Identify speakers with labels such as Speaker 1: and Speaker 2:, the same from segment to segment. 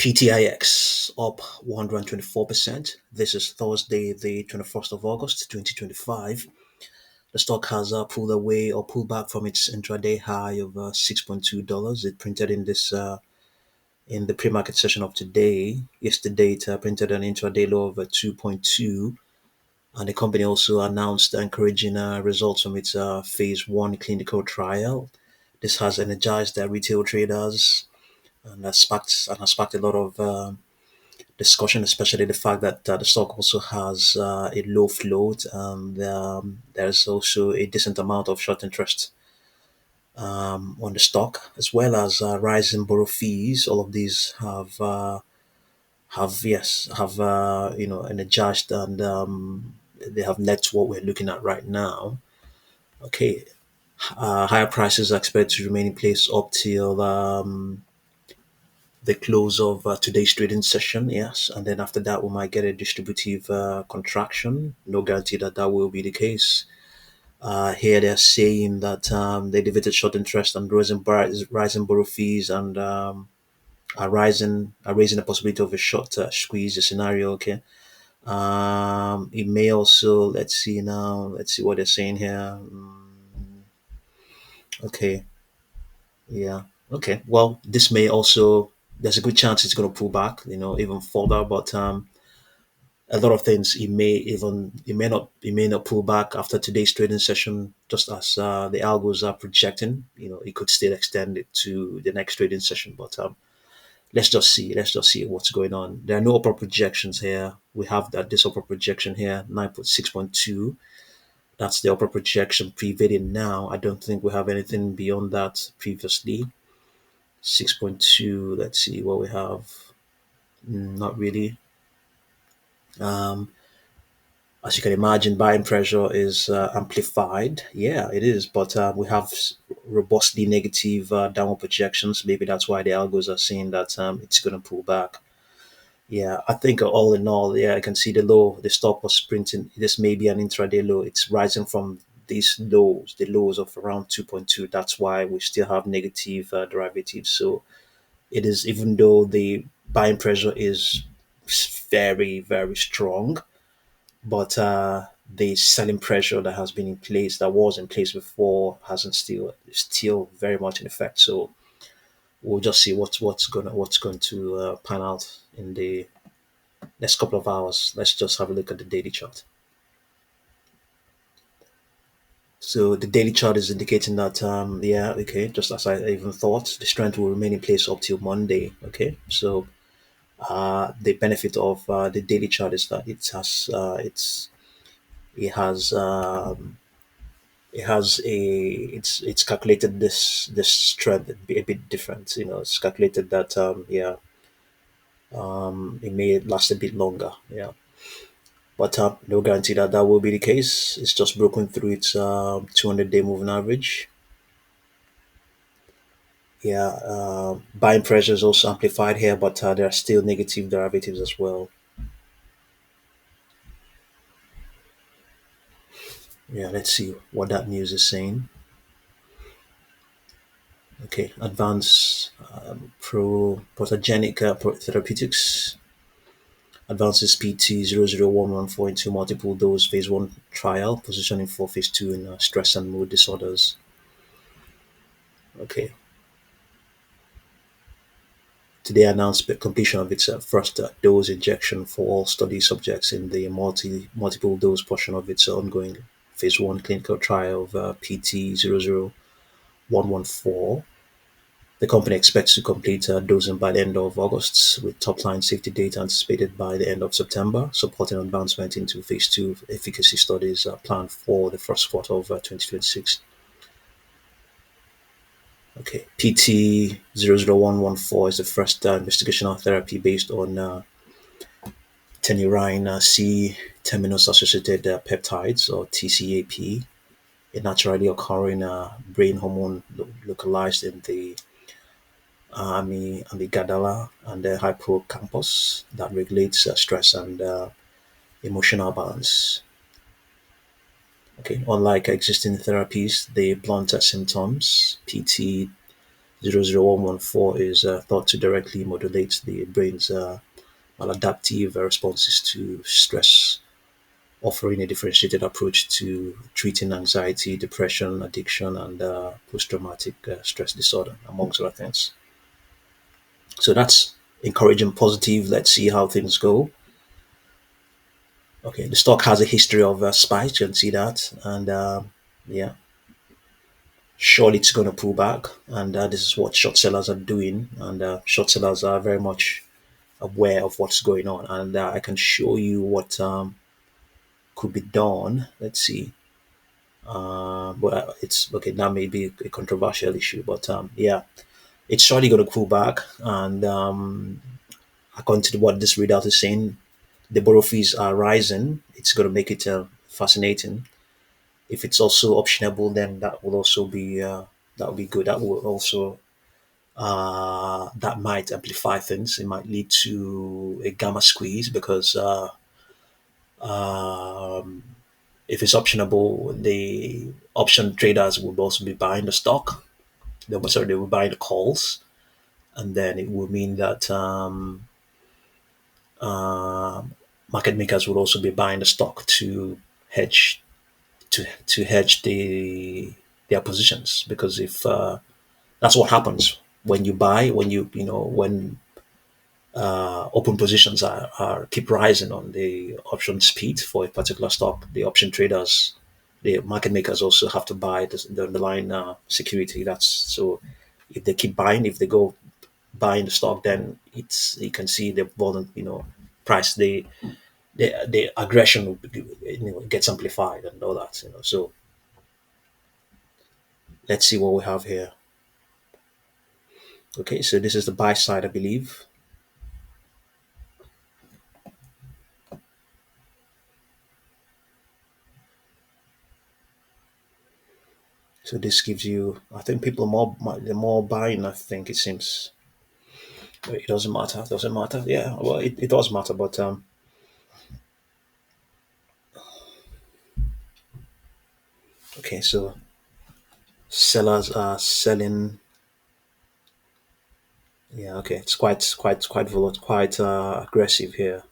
Speaker 1: PTIX up 124%. This is Thursday, the 21st of August, 2025. The stock has pulled away or pulled back from its intraday high of $6.2. It printed in the pre-market session of today. Yesterday, it printed an intraday low of 2.2. And the company also announced encouraging results from its phase one clinical trial. This has energized retail traders and has sparked a lot of discussion, especially the fact that the stock also has a low float, and there's also a decent amount of short interest on the stock, as well as rising borrow fees. All of these have energized, and they have led to what we're looking at right now. Okay, higher prices are expected to remain in place up till the close of today's trading session, yes, and then after that we might get a distributive contraction. No guarantee that that will be the case. Here they're saying that they elevated short interest and rising borrow fees and are raising the possibility of a short squeeze scenario. Okay, it may also, let's see what they're saying here. Okay, yeah. Okay. Well, this may also, there's a good chance it's going to pull back, even further. But a lot of things, it may not pull back after today's trading session, just as the algos are projecting. It could still extend it to the next trading session. But let's just see what's going on. There are no upper projections here. We have that this upper projection here, 9.6.2. That's the upper projection prevailing now. I don't think we have anything beyond that previously. 6.2. Let's see what we have. Not really. Um, as you can imagine, buying pressure is amplified. Yeah, it is. But we have robustly negative downward projections. Maybe that's why the algos are saying that it's going to pull back. Yeah, I think all in all, yeah, I can see the low. The stock was printing. This may be an intraday low. It's rising from these lows, the lows of around 2.2. That's why we still have negative derivatives. So it is, even though the buying pressure is very, very strong, but the selling pressure that has been in place, that was in place before, hasn't still very much in effect. So we'll just see what's going to pan out in the next couple of hours. Let's just have a look at the daily chart. So the daily chart is indicating that yeah, okay, just as I even thought, the strength will remain in place up till Monday. Okay, so the benefit of the daily chart is that it has it's calculated this strength a bit different. It's calculated that yeah, it may last a bit longer. Yeah, but no guarantee that that will be the case. It's just broken through its 200-day moving average. Yeah, buying pressure is also amplified here, but there are still negative derivatives as well. Yeah, let's see what that news is saying. Okay, advanced Protagenic Therapeutics advances PT 00114 into multiple dose phase 1 trial, positioning for phase 2 in stress and mood disorders. Okay, today announced the completion of its first dose injection for all study subjects in the multiple dose portion of its ongoing phase 1 clinical trial of PT 00114. The company expects to complete dosing by the end of August, with top-line safety data anticipated by the end of September, supporting advancement into phase 2 efficacy studies planned for the first quarter of 2026. Okay, PT 00114 is the first investigational therapy based on tenurine C terminus associated peptides, or TCAP, a naturally occurring brain hormone localized in the amygdala and the hippocampus that regulates stress and emotional balance. Okay, unlike existing therapies, they blunt symptoms. PT 00114 is thought to directly modulate the brain's maladaptive responses to stress, offering a differentiated approach to treating anxiety, depression, addiction, and post-traumatic stress disorder, amongst other things. So that's encouraging, positive. Let's see how things go. Okay, the stock has a history of spikes. You can see that, and yeah, surely it's going to pull back. And this is what short sellers are doing, and short sellers are very much aware of what's going on. And I can show you what could be done. Let's see. But it's okay. That may be a controversial issue, but yeah, it's surely going to pull back. And according to what this readout is saying, the borrow fees are rising. It's going to make it fascinating. If it's also optionable, then that will be good. That will also that might amplify things. It might lead to a gamma squeeze because um, if it's optionable, the option traders will also be buying the stock. They will buy the calls, and then it will mean that uh, market makers will also be buying the stock to hedge hedge their positions, because if that's what happens when you buy, when open positions are keep rising on the option speed for a particular stock, the option traders, the market makers also have to buy the underlying security. That's so if they keep buying, if they go buying the stock, then it's you can see the volume, price, the aggression gets amplified and all that. So let's see what we have here. Okay, so this is the buy side, I believe. So this gives you, I think people are they're more buying. I think it seems it doesn't matter. Doesn't matter. Yeah, well, it does matter, but okay. So sellers are selling. Yeah, okay. It's quite aggressive here.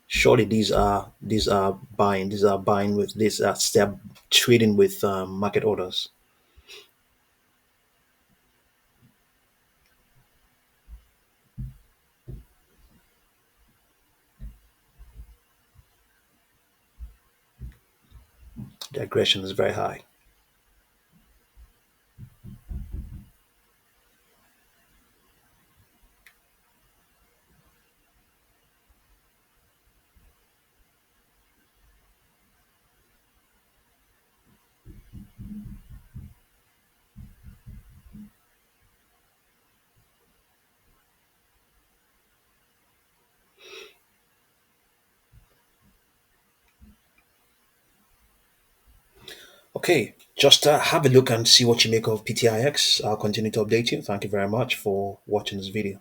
Speaker 1: Surely these are buying. These are buying with this. They're trading with market orders. The aggression is very high. Okay, just have a look and see what you make of PTIX. I'll continue to update you. Thank you very much for watching this video.